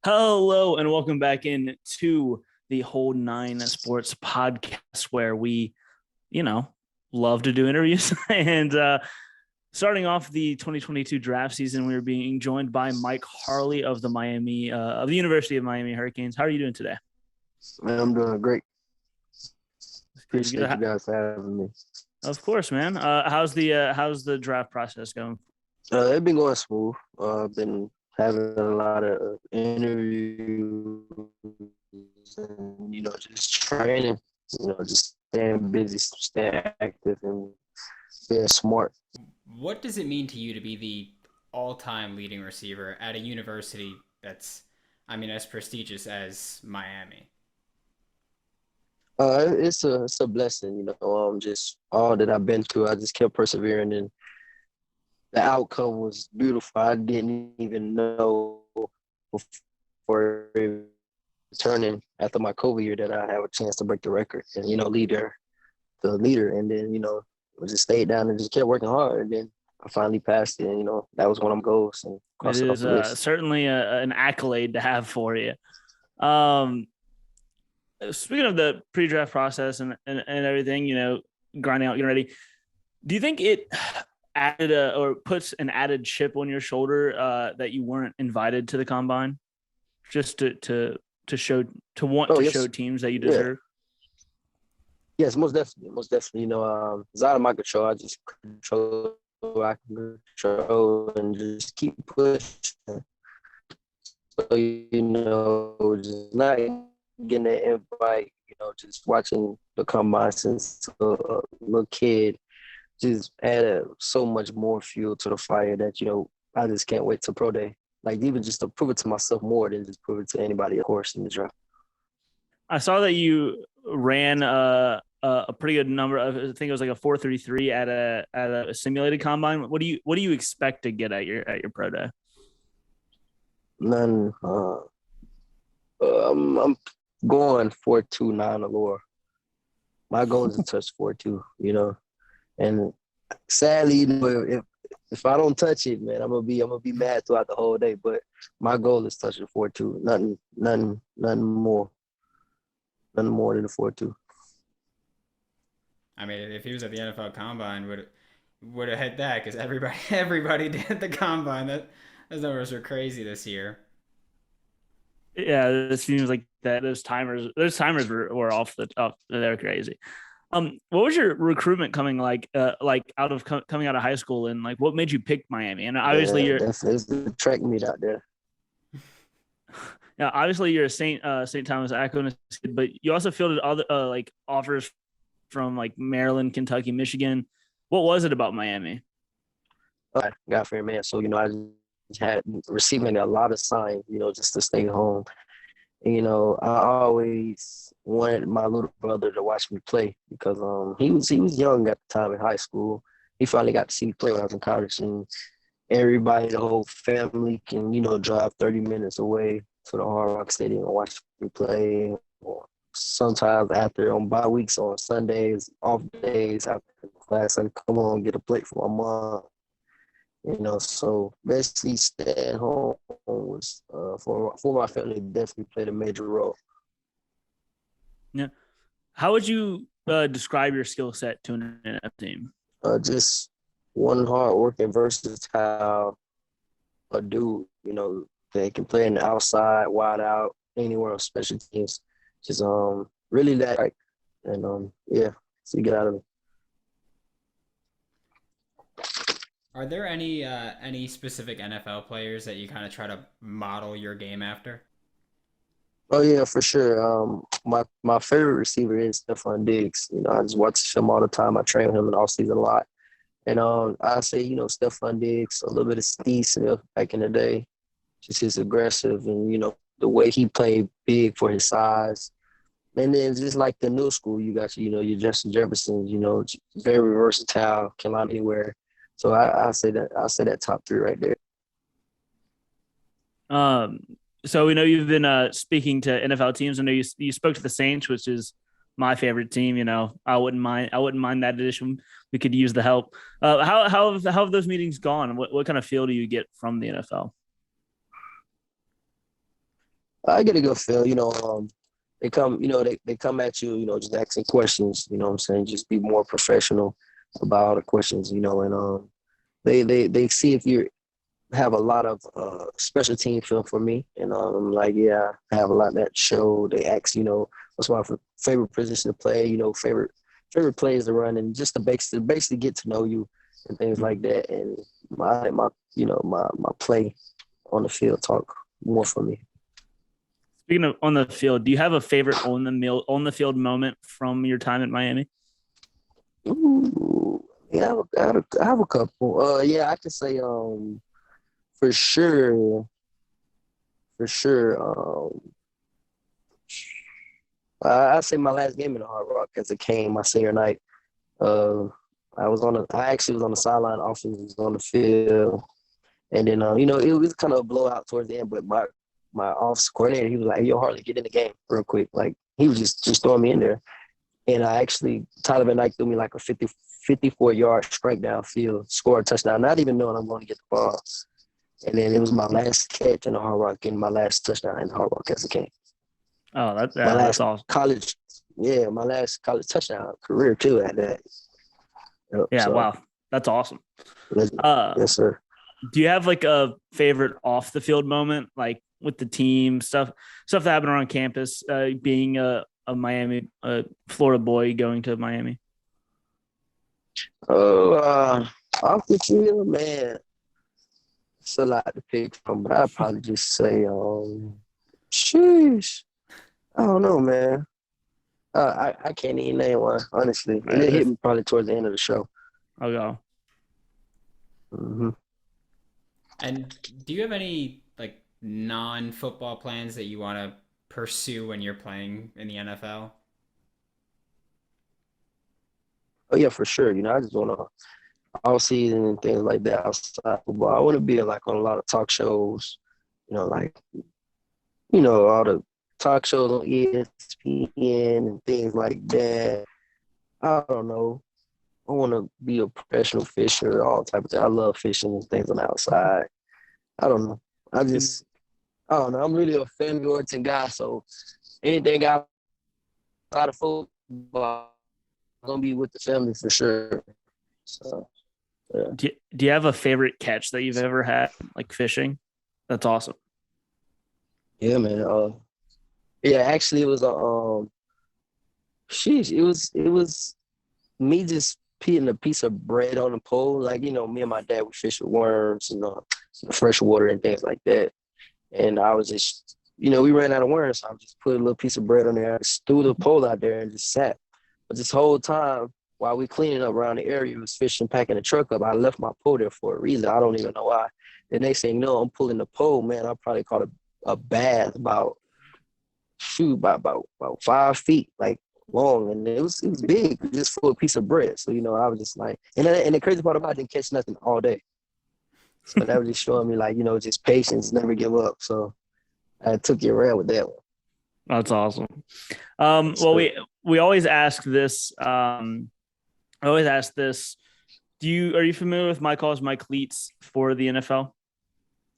Hello and welcome back in to the Whole Nine Sports podcast, where we, you know, love to do interviews. and starting off the 2022 draft season, we are being joined by Mike Harley of the University of Miami Hurricanes. How are you doing today? Man, I'm doing great. Good, Appreciate good. you guys for having me. Of course, man. How's the draft process going? It's been going smooth. Been having a lot of interviews and just training. Just staying busy, staying active, and being smart. What does it mean to you to be the all-time leading receiver at a university that's, as prestigious as Miami? It's a blessing. Just all that I've been through. I just kept persevering, and the outcome was beautiful. I didn't even know before returning after my COVID year that I have a chance to break the record and the leader. And then I just stayed down and just kept working hard. And then I finally passed it. And that was one of my goals and It crossed it off is the list. certainly an accolade to have for you. Um, Speaking of the pre-draft process and everything, grinding out, getting ready. Do you think it added or puts an added chip on your shoulder that you weren't invited to the combine, just to show show teams that you deserve? Yes, most definitely, most definitely. It's out of my control. I just control what I can control and just keep pushing. So just not getting that invite. Just watching the combine since a little kid just added so much more fuel to the fire that I just can't wait to pro day. Like even just to prove it to myself more than just prove it to anybody, of course, in the draft. I saw that you ran a pretty good number of, I think it was like a 4.33 at a simulated combine. What do you expect to get at your pro day? None. I'm going 4.29 allure. My goal is to touch 4.2. And sadly, if I don't touch it, man, I'm gonna be mad throughout the whole day. But my goal is touching 4.2. Nothing more than the 4.2. If he was at the NFL Combine, would have hit that because everybody did at the Combine. Those numbers are crazy this year. Yeah, it seems like that. Those timers were off the top. They're crazy. What was your recruitment coming coming out of high school, and like what made you pick Miami? And obviously it's the track meet out there. Yeah, obviously you're a St. Thomas Aquinas kid, but you also fielded other offers from like Maryland, Kentucky, Michigan. What was it about Miami? God for man. So I just had receiving a lot of signs, just to stay home. I always wanted my little brother to watch me play because he was young at the time in high school. He finally got to see me play when I was in college, and everybody, the whole family can drive 30 minutes away to the Hard Rock Stadium and watch me play. Or sometimes after on bye weeks on Sundays, off days after class, I come on get a plate for my mom. So basically staying home was for my family definitely played a major role. Yeah. How would you describe your skill set to an NFL team? Just one hard working, versatile dude, they can play in the outside, wide out, anywhere on special teams. Just really that right. And yeah, so you get out of it. Are there any specific NFL players that you kind of try to model your game after? Oh yeah, for sure. My favorite receiver is Stephon Diggs. I just watch him all the time. I train with him in off season a lot. And I say, Stephon Diggs, a little bit of Steve Smith back in the day. Just his aggressive and, the way he played big for his size. And then just like the new school, you got your Justin Jefferson, very versatile, can line anywhere. So I say that top three right there. So we know you've been speaking to NFL teams. I know you spoke to the Saints, which is my favorite team. I wouldn't mind that addition. We could use the help. How have those meetings gone? What kind of feel do you get from the NFL? I get a good feel. They come, they come at you, just asking questions. You know what I'm saying? Just be more professional about all the questions. And they see if you have a lot of special team film for me, and I'm like, yeah, I have a lot of that show. They ask, what's my favorite position to play, favorite plays to run, and just to basically get to know you and things like that. And my play on the field talk more for me. Speaking of on the field, do you have a favorite on the field moment from your time at Miami? Ooh, yeah, I have a couple. Yeah, I can say for sure, for sure. I say my last game in the Hard Rock as it came my senior night. Uh, I actually was on the sideline. Offense was on the field, and then it was kind of a blowout towards the end. But my offense coordinator, he was like, hey, "Yo, Harley, get in the game real quick." Like he was just throwing me in there, and Tyler Van Dyke threw me like a 54-yard strike downfield, scored a touchdown, not even knowing I'm going to get the ball. And then it was my last catch in the Hard Rock and my last touchdown in the Hard Rock as a king. Oh, That's awesome. My last college touchdown career too at that. Yeah, so, wow. That's awesome. Yes, sir. Do you have like a favorite off the field moment, like with the team stuff that happened around campus, being a Miami, Florida boy going to Miami? Off the field, man. It's a lot to pick from, but I'd probably just say, sheesh. I don't know, man. I can't even name one, honestly. And it hit me probably towards the end of the show. I'll go. Mm-hmm. And do you have any like non-football plans that you want to pursue when you're playing in the NFL? Oh yeah, for sure. I just want to all season and things like that outside football. I want to be like on a lot of talk shows. Like all the talk shows on ESPN and things like that. I don't know. I want to be a professional fisher, all type of things. I love fishing and things on the outside. I don't know. I don't know. I'm really a family-oriented guy, so anything outside of football, I'm going to be with the family for sure. So, yeah. Do you have a favorite catch that you've ever had, like fishing? That's awesome. Yeah, man. Yeah, actually, it was it was me just putting a piece of bread on the pole. Like, me and my dad would fish with worms, fresh water and things like that. And I was just, we ran out of worms, so I just put a little piece of bread on there. I just threw the pole out there and just sat. But this whole time, while we cleaning up around the area, was fishing, packing the truck up, I left my pole there for a reason. I don't even know why. The next thing you know, I'm pulling the pole, man. I probably caught a bass about 5 feet, like, long, and it was big, just for a piece of bread. So I was just like, and the crazy part about it, I didn't catch nothing all day. So that was just showing me like, just patience, never give up. So I took you around with that one. That's awesome. Well, we always ask this. I always ask this. Are you familiar with Mike Leets for the NFL?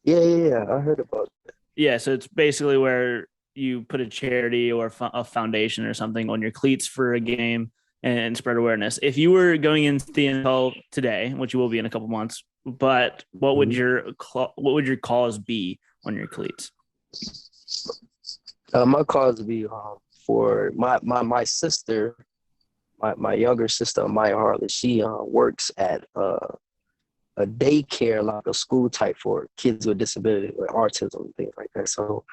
Yeah. I heard about that. Yeah, so it's basically where you put a charity or a foundation or something on your cleats for a game and spread awareness. If you were going into the NFL today, which you will be in a couple months, but what would your cause be on your cleats? My cause would be for my sister, my younger sister, Mike Harley. She works at a daycare, like a school type for kids with disability, like autism and things like that. So.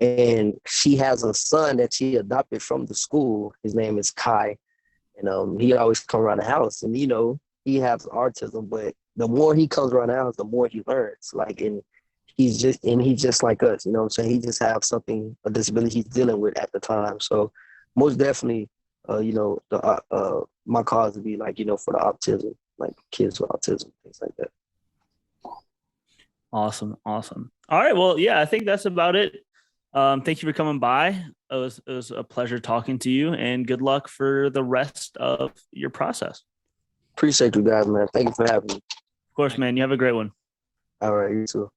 And she has a son that she adopted from the school. His name is Kai. And he always comes around the house. And, he has autism, but the more he comes around the house, the more he learns. Like, and he's just like us, what I'm saying? He just have a disability he's dealing with at the time. So most definitely, my cause would be like, for the autism, like kids with autism, things like that. Awesome. All right. Well, yeah, I think that's about it. Thank you for coming by. It was a pleasure talking to you, and good luck for the rest of your process. Appreciate you guys, man. Thank you for having me. Of course, man. You have a great one. All right, you too.